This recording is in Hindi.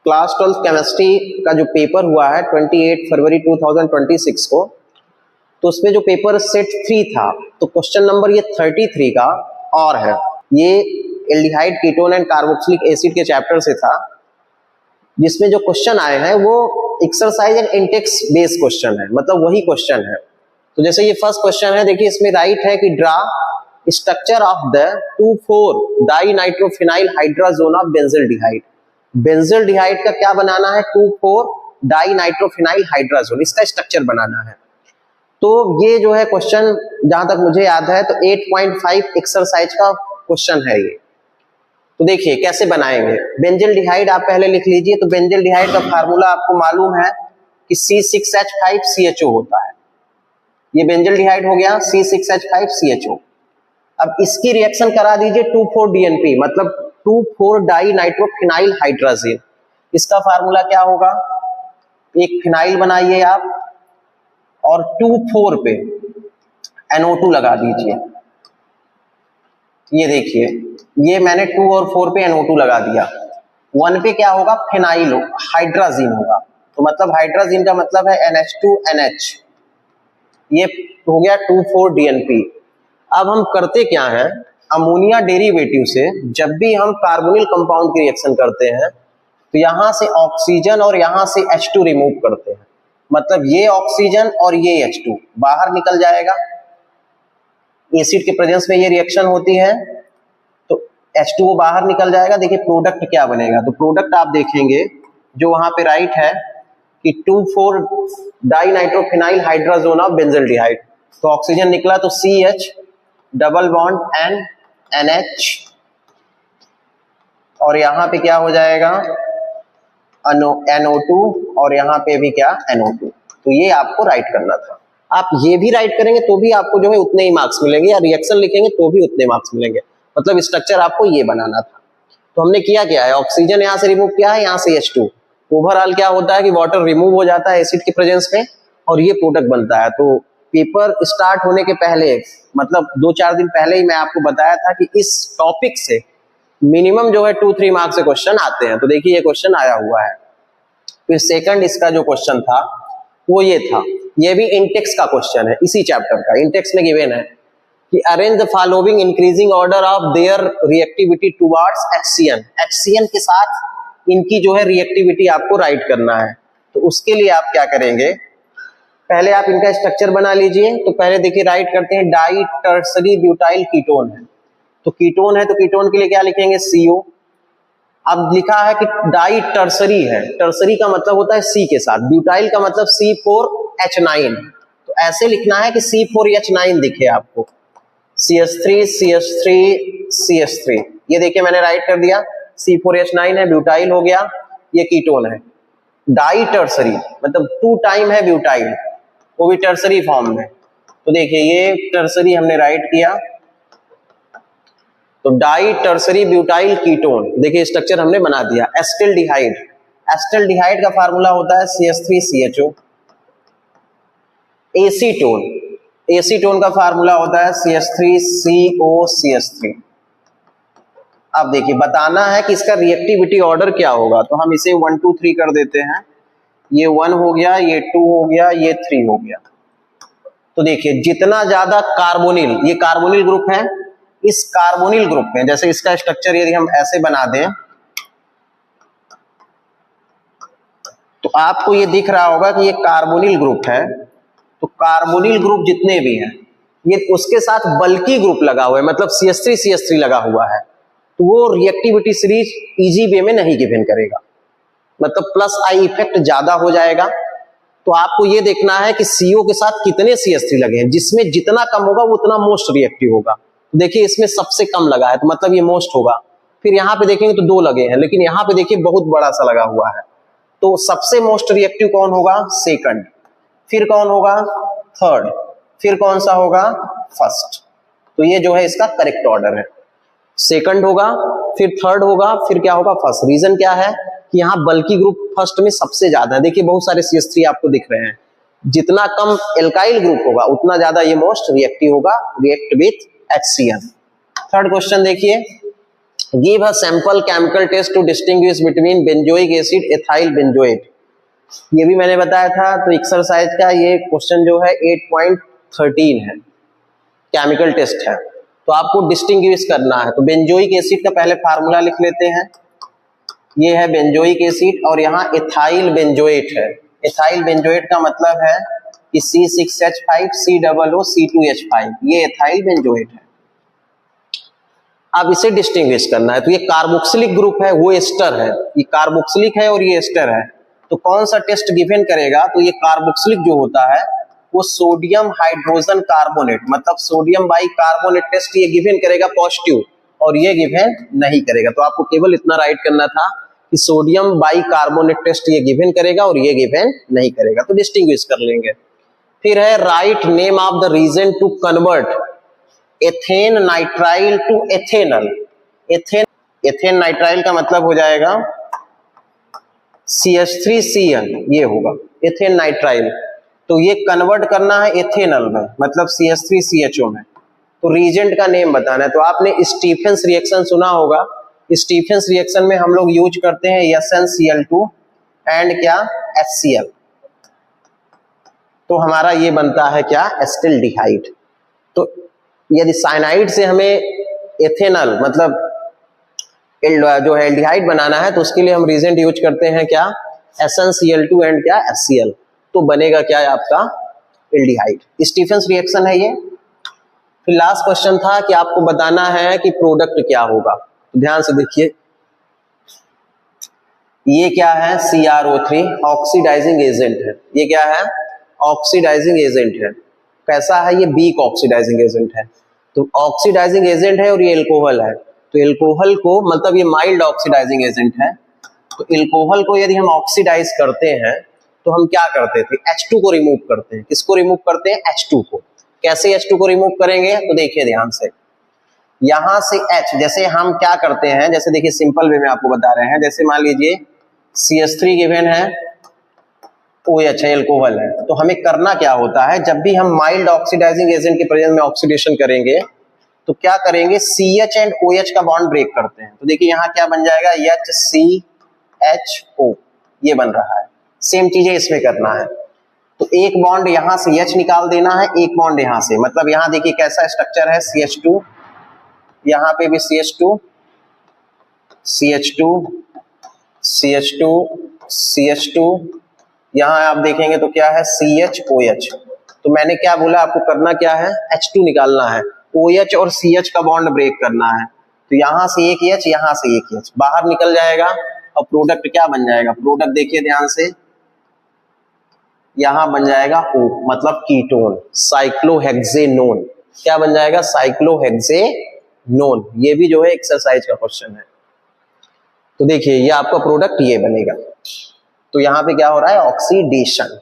क्लास 12 केमिस्ट्री का जो पेपर हुआ है 28 फरवरी 2026 को, तो उसमें जो पेपर सेट 3 था, तो क्वेश्चन नंबर ये 33 का और है, ये aldehyde ketone and carboxylic acid के चैप्टर से था, जिसमें जो क्वेश्चन आए हैं वो exercise and Intex based question है, मतलब वही क्वेश्चन है। तो जैसे ये फर्स्ट क्वेश्चन है, देखिए इसमें राइट है कि draw structure of the dinitrophenyl hydrazone of benzaldehyde. Benzaldehyde का क्या बनाना है? 2,4-डाइनाइट्रोफिनाइल हाइड्राजोन, इसका स्ट्रक्चर बनाना है। तो ये जो है क्वेश्चन, जहां तक मुझे याद है, तो 8.5 एक्सरसाइज का क्वेश्चन है ये। तो देखिए कैसे बनाएंगे। बेंजल्डिहाइड आप पहले लिख लीजिए। तो बेंजल्डिहाइड का फार्मूला आपको मालूम है कि C6H5CHO होता है। ये बेंजल्डिहाइड हो गया, C6H5CHO। अब इसकी रिएक्शन करा दीजिए 2,4-DNP, मतलब 2,4-डाइनाइट्रोफिनाइल हाइड्राजीन। इसका फार्मूला क्या होगा? एक फिनाइल बनाइए आप और 2,4 पे NO2 लगा दीजिए। ये देखिए, ये मैंने 2 और 4 पे NO2 लगा दिया। 1 पे क्या होगा? फिनाइल हाइड्राजीन होगा। तो मतलब हाइड्राजीन का मतलब है NH2NH। ये हो गया 2,4-DNP। अब हम करते क्या है, अमोनिया डेरिवेटिव से जब भी हम कार्बोनिल कंपाउंड की रिएक्शन करते हैं, तो यहां से ऑक्सीजन और यहां से H2 रिमूव करते हैं। मतलब ये ऑक्सीजन और ये H2 बाहर निकल जाएगा। एसिड के प्रेजेंस में ये रिएक्शन होती है, तो H2 बाहर निकल जाएगा। देखिए प्रोडक्ट क्या बनेगा। तो प्रोडक्ट आप देखेंगे जो वहां पे राइट है कि 2,4-डाइनाइट्रोफिनाइल हाइड्राजोन ऑफ बेंजल्डिहाइड। तो ऑक्सीजन निकला तो CH डबल बॉन्ड NH, और यहां पे क्या हो जाएगा? NO2, और यहाँ पे भी क्या? NO2। तो ये आपको राइट करना था। आप ये भी राइट करेंगे तो भी आपको जो है उतने ही मार्क्स मिलेंगे, या रिएक्शन लिखेंगे तो भी उतने मार्क्स मिलेंगे। मतलब स्ट्रक्चर आपको ये बनाना था। तो हमने किया क्या है, ऑक्सीजन यहाँ से रिमूव किया है, यहाँ से H2। ओवरऑल क्या होता है कि वाटर रिमूव हो जाता है एसिड के प्रेजेंस में, और ये प्रोडक्ट बनता है। तो पेपर स्टार्ट होने के पहले, मतलब 2-4 दिन पहले ही मैं आपको बताया था कि इस टॉपिक से मिनिमम जो है 2-3 मार्क्स से क्वेश्चन आते हैं। तो देखिए ये क्वेश्चन आया हुआ है। फिर सेकंड इसका जो क्वेश्चन था वो ये था, ये भी इंटेक्स का क्वेश्चन है, इसी चैप्टर का। इंटेक्स में गिवन है कि arrange the following increasing order of their reactivity towards HCN। HCN के साथ इनकी जो है रिएक्टिविटी आपको राइट करना है। तो उसके लिए आप क्या करेंगे, पहले आप इनका स्ट्रक्चर बना लीजिए। तो पहले देखिए राइट करते हैं, डाई टर्सरी ब्यूटाइल कीटोन है। तो कीटोन है, तो कीटोन के लिए क्या लिखेंगे? CO। अब लिखा है कि डाई टर्सरी है, टर्सरी का मतलब होता है C के साथ, ब्यूटाइल का मतलब C4H9। तो ऐसे लिखना है कि C4H9 दिखे आपको, CH3 CH3 CH3। ये देखिए मैंने राइट कर दिया, C4H9 है, ब्यूटाइल हो गया, ये कीटोन है। डाई टर्सरी मतलब 2 टाइम है ब्यूटाइल, वो भी टर्सरी फॉर्म में। तो देखिए ये टर्सरी हमने राइट किया, तो डाई टर्सरी ब्यूटाइल कीटोन। देखिए स्ट्रक्चर हमने बना दिया। एस्टिल्डिहाइड, एस्टिल्डिहाइड का फार्मूला होता है CH3CHO। एसीटोन, एसीटोन का फार्मूला होता है CH3COCH3। अब देखिए बताना है कि इसका रिएक्टिविटी ऑर्डर क्या होगा। तो हम इसे 1 2 3 कर देते हैं। ये 1 हो गया, ये 2 हो गया, ये 3 हो गया। तो देखिए जितना ज्यादा कार्बोनिल, ये कार्बोनिल ग्रुप है, इस कार्बोनिल ग्रुप में जैसे इसका स्ट्रक्चर यदि हम ऐसे बना दें, तो आपको ये दिख रहा होगा कि ये कार्बोनिल ग्रुप है। तो कार्बोनिल ग्रुप जितने भी हैं, ये उसके साथ बल्कि ग्रुप लगा हुआ है, मतलब CH3CH3 लगा हुआ है, तो वो रिएक्टिविटी सीरीज इजी वे में नहीं गिवन करेगा, मतलब प्लस आई इफेक्ट ज्यादा हो जाएगा। तो आपको ये देखना है कि CO के साथ कितने CH3 लगे हैं, जिसमें जितना कम होगा वो उतना मोस्ट रिएक्टिव होगा। तो देखिए इसमें सबसे कम लगा है, तो मतलब ये मोस्ट होगा। फिर यहाँ पे देखेंगे तो 2 लगे हैं, लेकिन यहाँ पे देखिए बहुत बड़ा सा लगा हुआ है। तो सबसे मोस्ट रिएक्टिव कौन होगा? सेकंड। फिर कौन होगा? थर्ड। फिर कौन सा होगा? फर्स्ट। तो ये जो है इसका करेक्ट ऑर्डर है। सेकंड होगा, फिर थर्ड होगा, फिर क्या होगा? फर्स्ट। रीजन क्या है कि यहाँ बल्कि ग्रुप फर्स्ट में सबसे ज्यादा है। देखिए बहुत सारे CH3 आपको दिख रहे हैं। जितना कम एल्काइल ग्रुप होगा उतना ज्यादा ये मोस्ट रिएक्टिव होगा, react with HCN। Third question देखिए, give a sample chemical test to distinguish between benzoic acid ethyl benzoate. ये भी मैंने बताया था। तो एक्सरसाइज का ये क्वेश्चन जो है 8.13 है, केमिकल टेस्ट है। तो आपको डिस्टिंग्विश करना है। तो बेंजोइक एसिड का पहले फार्मूला लिख लेते हैं। ये है बेंजोइक एसिड और यहाँ एथाइल बेंजोएट है। एथाइल बेंजोएट का मतलब है कि C6H5 COO C2H5, ये एथाइल बेंजोएट है। अब इसे डिस्टिंग्विश करना है। तो ये कार्बोक्सिलिक ग्रुप है, वो एस्टर है। ये कार्बोक्सिलिक है और ये एस्टर है। तो कौन सा टेस्ट गिवन करेगा? तो ये कार्बोक्सिलिक जो होता है वो सोडियम हाइड्रोजन कार्बोनेट, मतलब सोडियम बाई कार्बोनेट टेस्ट ये गिवन करेगा पॉजिटिव, और ये गिवन नहीं करेगा। तो आपको केवल इतना राइट करना था कि सोडियम बाई कार्बोनेट टेस्ट ये गिवन करेगा और ये गिवन नहीं करेगा। तो डिस्टिंग्विश कर लेंगे। फिर है write name of the reagent to convert ethane nitrile to ethanal. Ethane nitrile का मतलब हो जाएगा CH3Cl, ये होगा एथेन नाइट्राइल। तो ये कन्वर्ट करना है एथेनल में, मतलब CH3CHO में। तो रीजेंट का नेम बताना है। तो आपने स्टीफेंस रिएक्शन सुना होगा। स्टीफेंस रिएक्शन में हम लोग यूज करते हैं SnCl2 एंड क्या HCl। तो हमारा ये बनता है क्या एसिटिल्डिहाइड। तो यदि साइनाइड से हमें एथेनल मतलब जो है एल्डिहाइड बनाना है, तो उसके लिए हम रीजेंट यूज करते हैं क्या SnCl2 एंड क्या HCl। तो बनेगा क्या है आपका एल्डिहाइड। स्टीफेंस रिएक्शन है ये। फिर लास्ट क्वेश्चन था कि आपको बताना है कि प्रोडक्ट क्या होगा। तो ध्यान से देखिए, ये क्या है CrO3 ऑक्सीडाइजिंग एजेंट है। ये क्या है ऑक्सीडाइजिंग एजेंट है। कैसा है? ये वीक ऑक्सीडाइजिंग एजेंट है। तो ऑक्सीडाइजिंग एजेंट है और ये एल्कोहल है। तो एल्कोहल को मतलब ये माइल्ड ऑक्सीडाइजिंग एजेंट है। तो एल्कोहल को यदि हम ऑक्सीडाइज करते हैं तो हम क्या करते थे? H2 को रिमूव करते हैं। किसको रिमूव करते हैं? H2 को। कैसे H2 को रिमूव करेंगे? तो देखिए ध्यान से, यहां से H, जैसे हम क्या करते हैं, जैसे देखिए सिंपल वे में आपको बता रहे हैं। जैसे मान लीजिए CH3 गिवन है, OH है, एल्कोहल है। तो हमें करना क्या होता है, जब भी हम माइल्ड ऑक्सीडाइजिंग एजेंट के प्रेजेंस में ऑक्सीडेशन करेंगे तो क्या करेंगे? CH एंड OH का बॉन्ड ब्रेक करते हैं। तो देखिए यहाँ क्या बन जाएगा HCHO, ये बन रहा है। सेम चीजें इसमें करना है। तो एक बॉन्ड यहां से H निकाल देना है, एक बॉन्ड यहां से, मतलब यहां देखिए कैसा स्ट्रक्चर है CH2, यहां पे भी CH2 CH2 CH2 CH2, यहां आप देखेंगे तो क्या है CHOH। तो मैंने क्या बोला, आपको करना क्या है? H2 निकालना है, OH और CH का बॉन्ड ब्रेक करना है। तो यहां से एक H, यहां से एक H बाहर निकल जाएगा और प्रोडक्ट क्या बन जाएगा? प्रोडक्ट देखिए ध्यान से, यहां बन जाएगा O, मतलब कीटोन, साइक्लोहेक्सेनोन। क्या बन जाएगा? साइक्लोहेक्सेनोन। ये भी जो है एक्सरसाइज का क्वेश्चन है। तो देखिए ये आपका प्रोडक्ट ये बनेगा। तो यहां पे क्या हो रहा है? ऑक्सीडेशन।